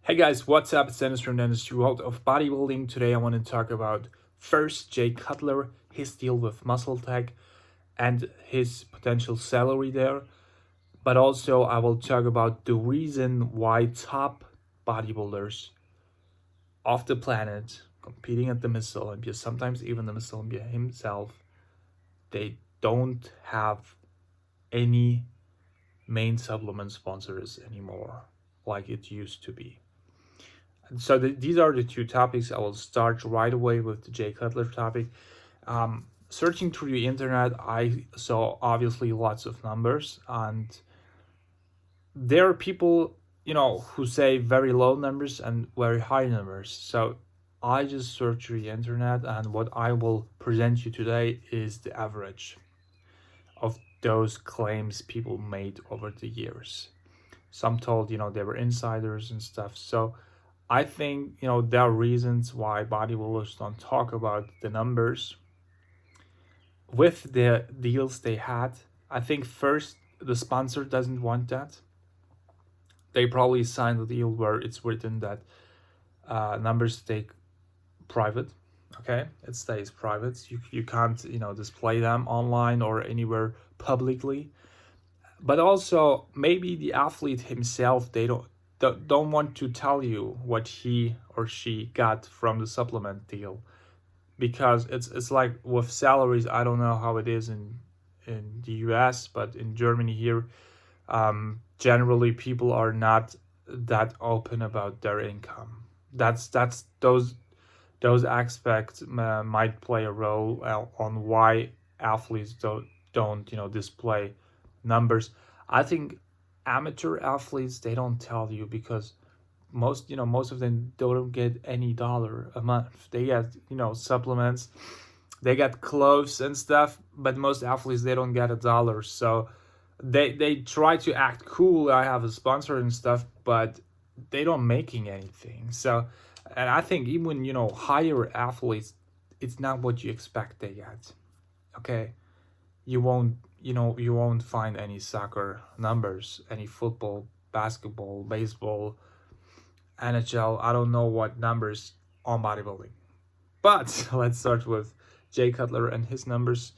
Hey guys, what's up? It's Dennis from Dennis World of Bodybuilding. Today I want to talk about first Jay Cutler, his deal with MuscleTech, and his potential salary there. But also I will talk about the reason why top bodybuilders of the planet competing at the Mr. Olympia, sometimes even the Mr. Olympia himself, they don't have any main supplement sponsors anymore like it used to be. So these are the two topics. I will start right away with the Jay Cutler topic. Searching through the internet, I saw obviously lots of numbers, and there are people, who say very low numbers and very high numbers. So I just searched through the internet, and what I will present you today is the average of those claims people made over the years. Some told, they were insiders and stuff. So I think, there are reasons why bodybuilders don't talk about the numbers with the deals they had. I think first, the sponsor doesn't want that. They probably signed a deal where it's written that numbers stay private. Okay, it stays private. You can't, display them online or anywhere publicly. But also, maybe the athlete himself, they don't want to tell you what he or she got from the supplement deal, because it's like with salaries. I don't know how it is in the US, but in Germany here, generally people are not that open about their income. That's those aspects might play a role on why athletes don't display numbers. I think amateur athletes, they don't tell you because most of them don't get any dollar a month. They get supplements, they get clothes and stuff, but most athletes, they don't get a dollar. So they try to act cool. I have a sponsor and stuff, but they don't making anything. So, and I think even higher athletes, it's not what you expect they get. Okay, you won't find any soccer numbers, any football, basketball, baseball, NHL. I don't know what numbers on bodybuilding. But let's start with Jay Cutler and his numbers.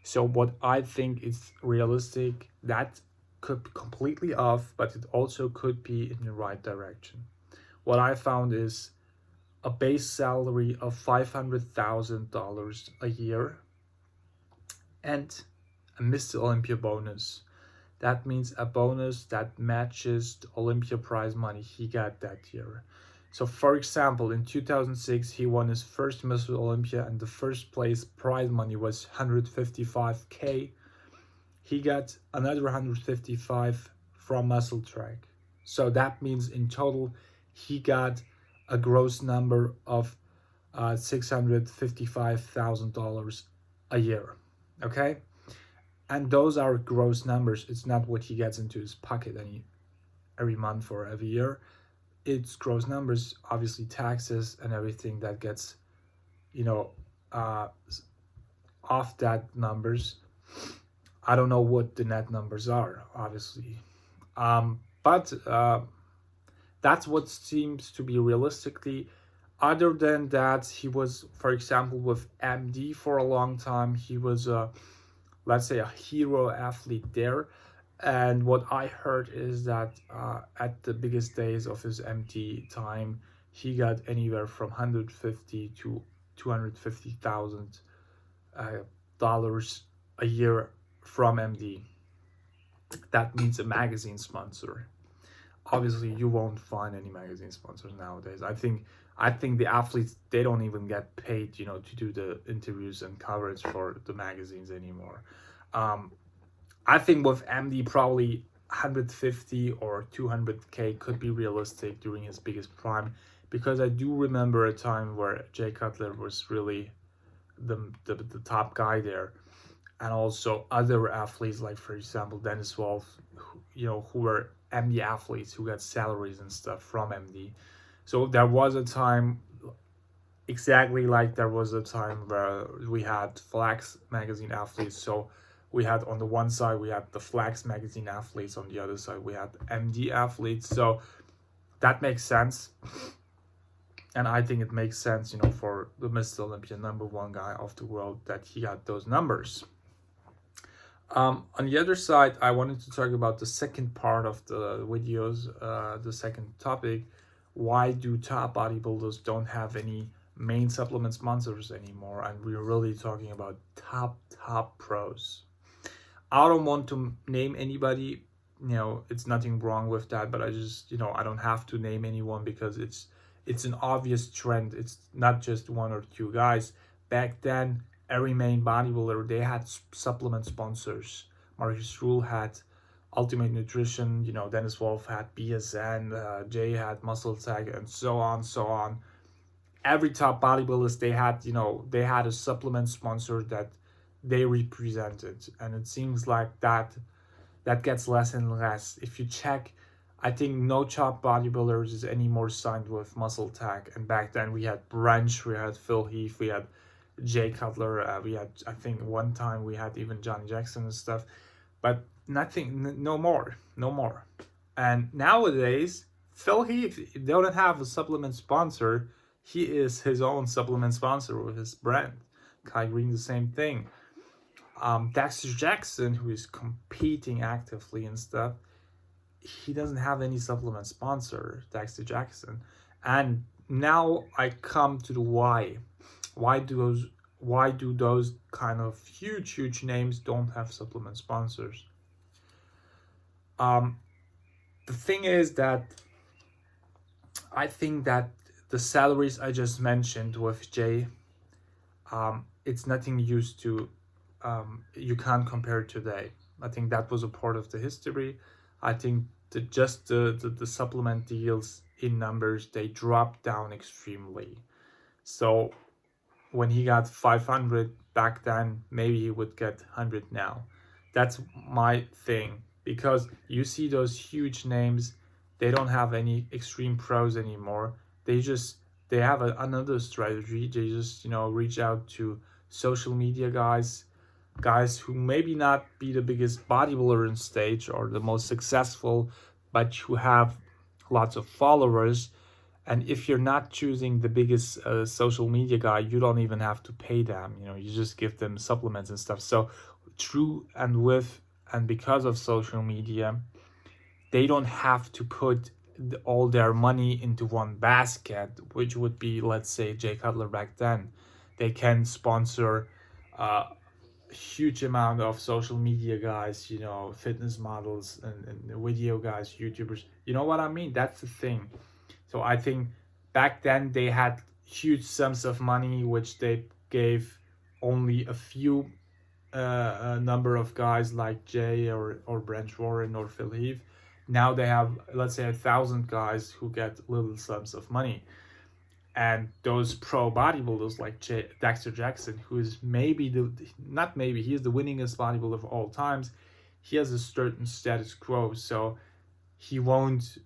So what I think is realistic, that could be completely off, but it also could be in the right direction. What I found is a base salary of $500,000 a year and a Mr. Olympia bonus. That means a bonus that matches the Olympia prize money he got that year. So, for example, in 2006, he won his first Mr. Olympia, and the first place prize money was 155K. He got another 155 from MuscleTech. So that means in total, he got a gross number of $655,000 a year. Okay? And those are gross numbers. It's not what he gets into his pocket every month or every year. It's gross numbers, obviously taxes and everything that gets, off that numbers. I don't know what the net numbers are, obviously. But that's what seems to be realistically. Other than that, he was, for example, with MD for a long time. He was let's say a hero athlete there. And what I heard is that at the biggest days of his MT time, he got anywhere from 150 to 250,000 dollars a year from MD. That means a magazine sponsor. Obviously, you won't find any magazine sponsors nowadays. I think the athletes, they don't even get paid, to do the interviews and coverage for the magazines anymore. I think with MD, probably 150 or 200K could be realistic during his biggest prime, because I do remember a time where Jay Cutler was really the top guy there, and also other athletes like, for example, Dennis Wolf, who were MD athletes who got salaries and stuff from MD. So there was a time, exactly like there was a time where we had Flax magazine athletes. So we had, on the one side we had the Flax magazine athletes, on the other side we had MD athletes. So that makes sense. And I think it makes sense, for the Mr. Olympia #1 guy of the world, that he got those numbers. On the other side, I wanted to talk about the second part of the videos, the second topic. Why do top bodybuilders don't have any main supplement sponsors anymore? And we're really talking about top pros. I don't want to name anybody, it's nothing wrong with that, but I just, I don't have to name anyone because it's an obvious trend. It's not just one or two guys. Back then, every main bodybuilder, they had supplement sponsors. Marcus Rule had Ultimate Nutrition, Dennis Wolf had BSN, Jay had MuscleTech, and so on. Every top bodybuilders, they had a supplement sponsor that they represented, and it seems like that gets less and less. If you check, I think no top bodybuilders is anymore signed with MuscleTech, and back then we had Branch, we had Phil Heath, we had Jay Cutler, we had, I think one time we had even Johnny Jackson and stuff, but no more. And nowadays, Phil Heath, they don't have a supplement sponsor. He is his own supplement sponsor with his brand. Kai Green, the same thing. Dexter Jackson, who is competing actively and stuff, he doesn't have any supplement sponsor, Dexter Jackson. And now I come to the why. Why do those kind of huge names don't have supplement sponsors? The thing is that I think that the salaries I just mentioned with Jay, it's nothing used to, you can't compare today. I think that was a part of the history. I think the supplement deals in numbers, they dropped down extremely. So when he got 500 back then, maybe he would get 100 now. That's my thing, because you see those huge names, they don't have any extreme pros anymore. They have another strategy. They just, reach out to social media guys who maybe not be the biggest bodybuilder on stage or the most successful, but who have lots of followers. And if you're not choosing the biggest social media guy, you don't even have to pay them. You just give them supplements and stuff. So because of social media, they don't have to put all their money into one basket, which would be, let's say, Jay Cutler back then. They can sponsor a huge amount of social media guys, fitness models and video guys, YouTubers. You know what I mean? That's the thing. So I think back then they had huge sums of money, which they gave only a few number of guys like Jay or Branch Warren or Phil Heath. Now they have, let's say, 1,000 guys who get little sums of money. And those pro bodybuilders like Dexter Jackson, who is he is the winningest bodybuilder of all times. He has a certain status quo, so he won't,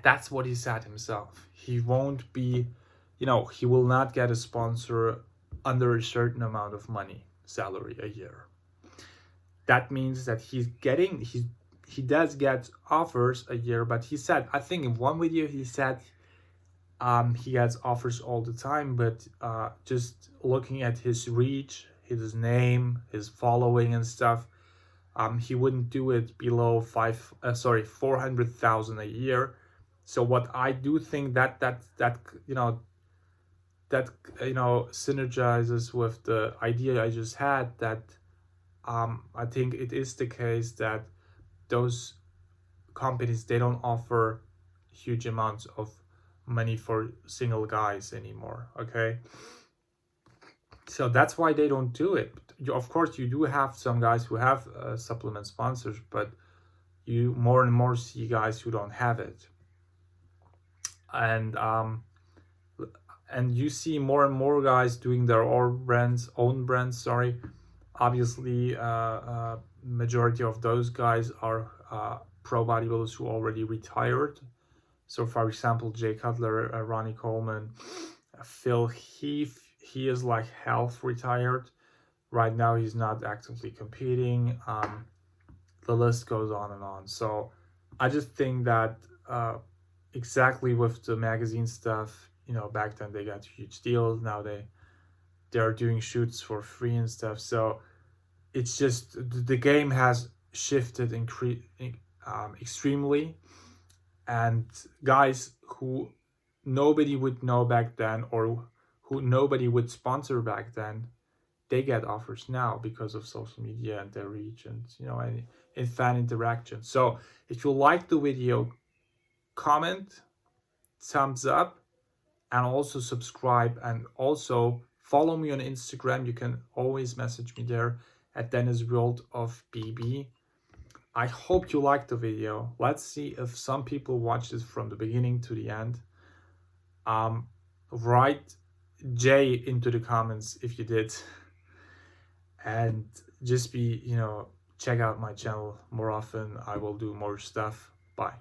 that's what he said himself. He won't be, he will not get a sponsor under a certain amount of money, salary a year. That means that he does get offers a year, but he said, I think in one video he said he gets offers all the time, but just looking at his reach, his name, his following and stuff, he wouldn't do it below 400,000 a year. So what I do think that synergizes with the idea I just had, that I think it is the case that those companies, they don't offer huge amounts of money for single guys anymore. Okay, so that's why they don't do it. Of course, you do have some guys who have supplement sponsors, but you more and more see guys who don't have it. And you see more and more guys doing their own brands. Obviously, majority of those guys are pro bodybuilders who already retired. So, for example, Jay Cutler, Ronnie Coleman, Phil Heath, he is like half retired. Right now, he's not actively competing. The list goes on and on. So, I just think that exactly with the magazine stuff. You know, back then they got huge deals. Now they are doing shoots for free and stuff. So it's just the game has shifted extremely, and guys who nobody would know back then, or who nobody would sponsor back then, they get offers now because of social media and their reach, and and fan interaction. So if you like the video, comment, thumbs up, and also subscribe, and also follow me on Instagram. You can always message me there at Dennis World of BB. I hope you liked the video. Let's see if some people watched it from the beginning to the end. Write J into the comments if you did. And just check out my channel more often. I will do more stuff. Bye.